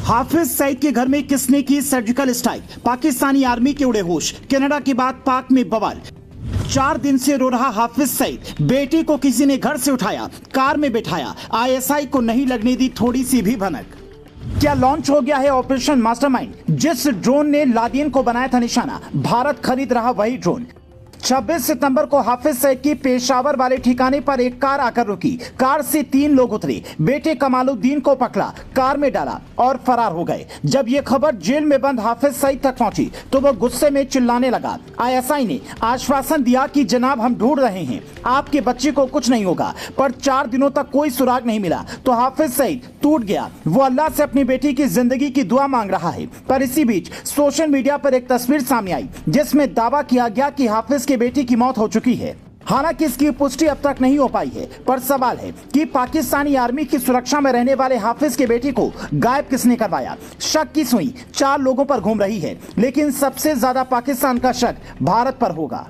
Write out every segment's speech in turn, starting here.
हाफिज सईद के घर में किसने की सर्जिकल स्ट्राइक? पाकिस्तानी आर्मी के उड़े होश। कनाडा के बाद पाक में बवाल। 4 दिन से रो रहा हाफिज सईद, बेटी को किसी ने घर से उठाया, कार में बैठाया, आईएसआई को नहीं लगने दी थोड़ी सी भी भनक। क्या लॉन्च हो गया है ऑपरेशन मास्टरमाइंड? जिस ड्रोन ने लादेन को बनाया था निशाना, भारत खरीद रहा वही ड्रोन। 26 सितंबर को हाफिज सईद की पेशावर वाले ठिकाने पर एक कार आकर रुकी। कार से 3 लोग उतरे, बेटे कमालुद्दीन को पकड़ा, कार में डाला और फरार हो गए। जब ये खबर जेल में बंद हाफिज सईद तक पहुंची तो वो गुस्से में चिल्लाने लगा। आईएसआई ने आश्वासन दिया कि जनाब हम ढूंढ रहे हैं, आपके बच्चे को कुछ नहीं होगा, पर 4 दिनों तक कोई सुराग नहीं मिला तो हाफिज सईद टूट गया। वो अल्लाह से अपनी बेटी की जिंदगी की दुआ मांग रहा है। पर इसी बीच सोशल मीडिया पर एक तस्वीर सामने आई जिसमें दावा किया गया कि हाफिज की बेटी की मौत हो चुकी है। हालांकि इसकी पुष्टि अब तक नहीं हो पाई है, पर सवाल है कि पाकिस्तानी आर्मी की सुरक्षा में रहने वाले हाफिज के बेटी को गायब किसने करवाया। शक की सुई 4 लोगों पर घूम रही है, लेकिन सबसे ज्यादा पाकिस्तान का शक भारत पर होगा।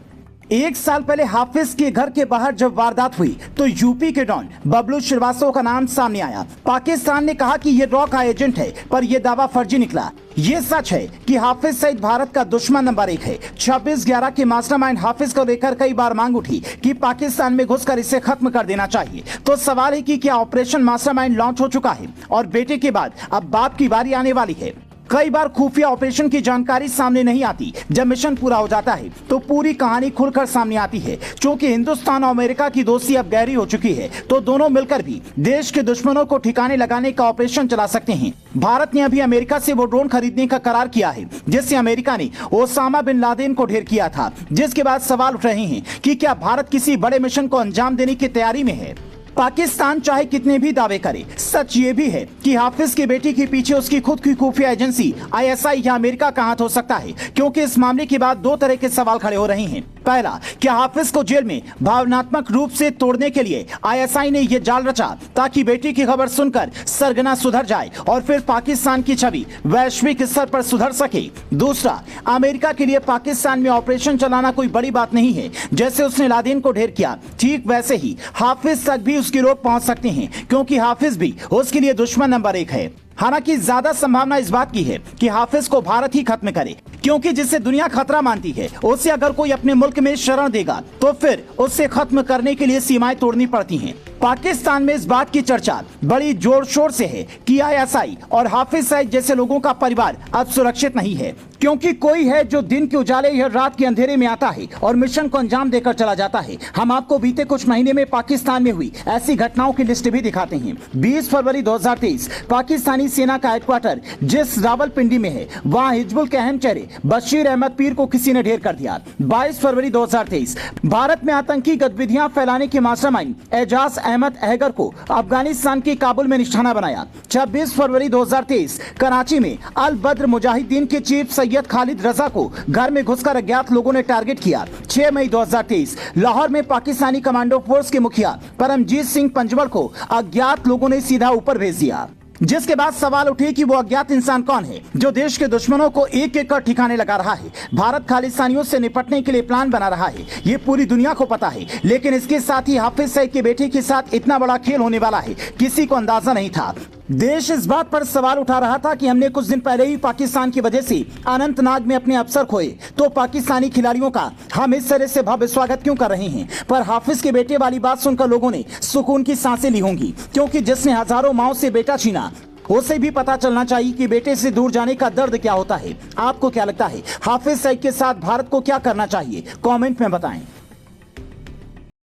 1 साल पहले हाफिज के घर के बाहर जब वारदात हुई तो यूपी के डॉन बबलू श्रीवास्तव का नाम सामने आया। पाकिस्तान ने कहा कि ये रॉ का एजेंट है, पर यह दावा फर्जी निकला। ये सच है कि हाफिज सईद भारत का दुश्मन नंबर 1 है। 26/11 के मास्टरमाइंड हाफिज को लेकर कई बार मांग उठी कि पाकिस्तान में घुसकर इसे खत्म कर देना चाहिए। तो सवाल है कि क्या ऑपरेशन मास्टरमाइंड लॉन्च हो चुका है और बेटे के बाद अब बाप की बारी आने वाली है। कई बार खुफिया ऑपरेशन की जानकारी सामने नहीं आती, जब मिशन पूरा हो जाता है तो पूरी कहानी खुलकर सामने आती है। क्योंकि हिंदुस्तान और अमेरिका की दोस्ती अब गहरी हो चुकी है तो दोनों मिलकर भी देश के दुश्मनों को ठिकाने लगाने का ऑपरेशन चला सकते हैं। भारत ने अभी अमेरिका से वो ड्रोन खरीदने का करार किया है जिससे अमेरिका ने ओसामा बिन लादेन को ढेर किया था, जिसके बाद सवाल उठ रहे हैं कि क्या भारत किसी बड़े मिशन को अंजाम देने की तैयारी में है। पाकिस्तान चाहे कितने भी दावे करे, सच ये भी है कि हाफिज की बेटी के पीछे उसकी खुद की खुफिया एजेंसी आईएसआई या अमेरिका का हाथ हो सकता है। क्योंकि इस मामले के बाद 2 तरह के सवाल खड़े हो रहे हैं। पहला, क्या हाफिज को जेल में भावनात्मक रूप से तोड़ने के लिए आईएसआई ने यह जाल रचा ताकि बेटी की खबर सुनकर सरगना सुधर जाए और फिर पाकिस्तान की छवि वैश्विक स्तर पर सुधर सके। दूसरा, अमेरिका के लिए पाकिस्तान में ऑपरेशन चलाना कोई बड़ी बात नहीं है। जैसे उसने लादेन को ढेर किया, ठीक वैसे ही हाफिज तक भी उसके लोग पहुंच सकते हैं, क्योंकि हाफिज भी उसके लिए दुश्मन नंबर 1 है। हालांकि ज्यादा संभावना इस बात की है कि हाफिज को भारत ही खत्म करे, क्योंकि जिसे दुनिया खतरा मानती है उसे अगर कोई अपने मुल्क में शरण देगा तो फिर उससे खत्म करने के लिए सीमाएं तोड़नी पड़ती हैं। पाकिस्तान में इस बात की चर्चा बड़ी जोर शोर से है कि आईएसआई और हाफिज सईद जैसे लोगों का परिवार अब सुरक्षित नहीं है, क्योंकि कोई है जो दिन के उजाले या रात के अंधेरे में आता है और मिशन को अंजाम देकर चला जाता है। हम आपको बीते कुछ महीने में पाकिस्तान में हुई ऐसी घटनाओं की लिस्ट भी दिखाते हैं। 20 फरवरी 2023 पाकिस्तानी सेना का हेडक्वार्टर जिस रावलपिंडी में है, वहाँ हिजबुल के अहम चेहरे बशीर अहमद पीर को किसी ने ढेर कर दिया। 22 फरवरी 2023 भारत में आतंकी गतिविधियां फैलाने के मास्टरमाइंड एजाज अहमद अहगर को अफगानिस्तान के काबुल में निशाना बनाया। 26 फरवरी 2023 कराची में अल बद्र मुजाहिदीन के चीफ सैयद खालिद रजा को घर में घुसकर अज्ञात लोगों ने टारगेट किया। 6 मई 2023 लाहौर में पाकिस्तानी कमांडो फोर्स के मुखिया परमजीत सिंह पंजवल को अज्ञात लोगों ने सीधा ऊपर भेज दिया, जिसके बाद सवाल उठे कि वो अज्ञात इंसान कौन है जो देश के दुश्मनों को एक एक कर ठिकाने लगा रहा है। भारत खालिस्तानियों से निपटने के लिए प्लान बना रहा है, ये पूरी दुनिया को पता है। लेकिन इसके साथ ही हाफिज सईद के बेटे के साथ इतना बड़ा खेल होने वाला है, किसी को अंदाजा नहीं था। देश इस बात पर सवाल उठा रहा था कि हमने कुछ दिन पहले ही पाकिस्तान की वजह से अनंतनाग में अपने अफसर खोए, तो पाकिस्तानी खिलाड़ियों का हम इस तरह से भव्य स्वागत क्यों कर रहे हैं। पर हाफिज के बेटे वाली बात सुनकर लोगों ने सुकून की सांसें ली होंगी, क्योंकि जिसने हजारों माओं से बेटा छीना उसे भी पता चलना चाहिए कि बेटे से दूर जाने का दर्द क्या होता है। आपको क्या लगता है, हाफिज सईद के साथ भारत को क्या करना चाहिए? कमेंट में बताएं।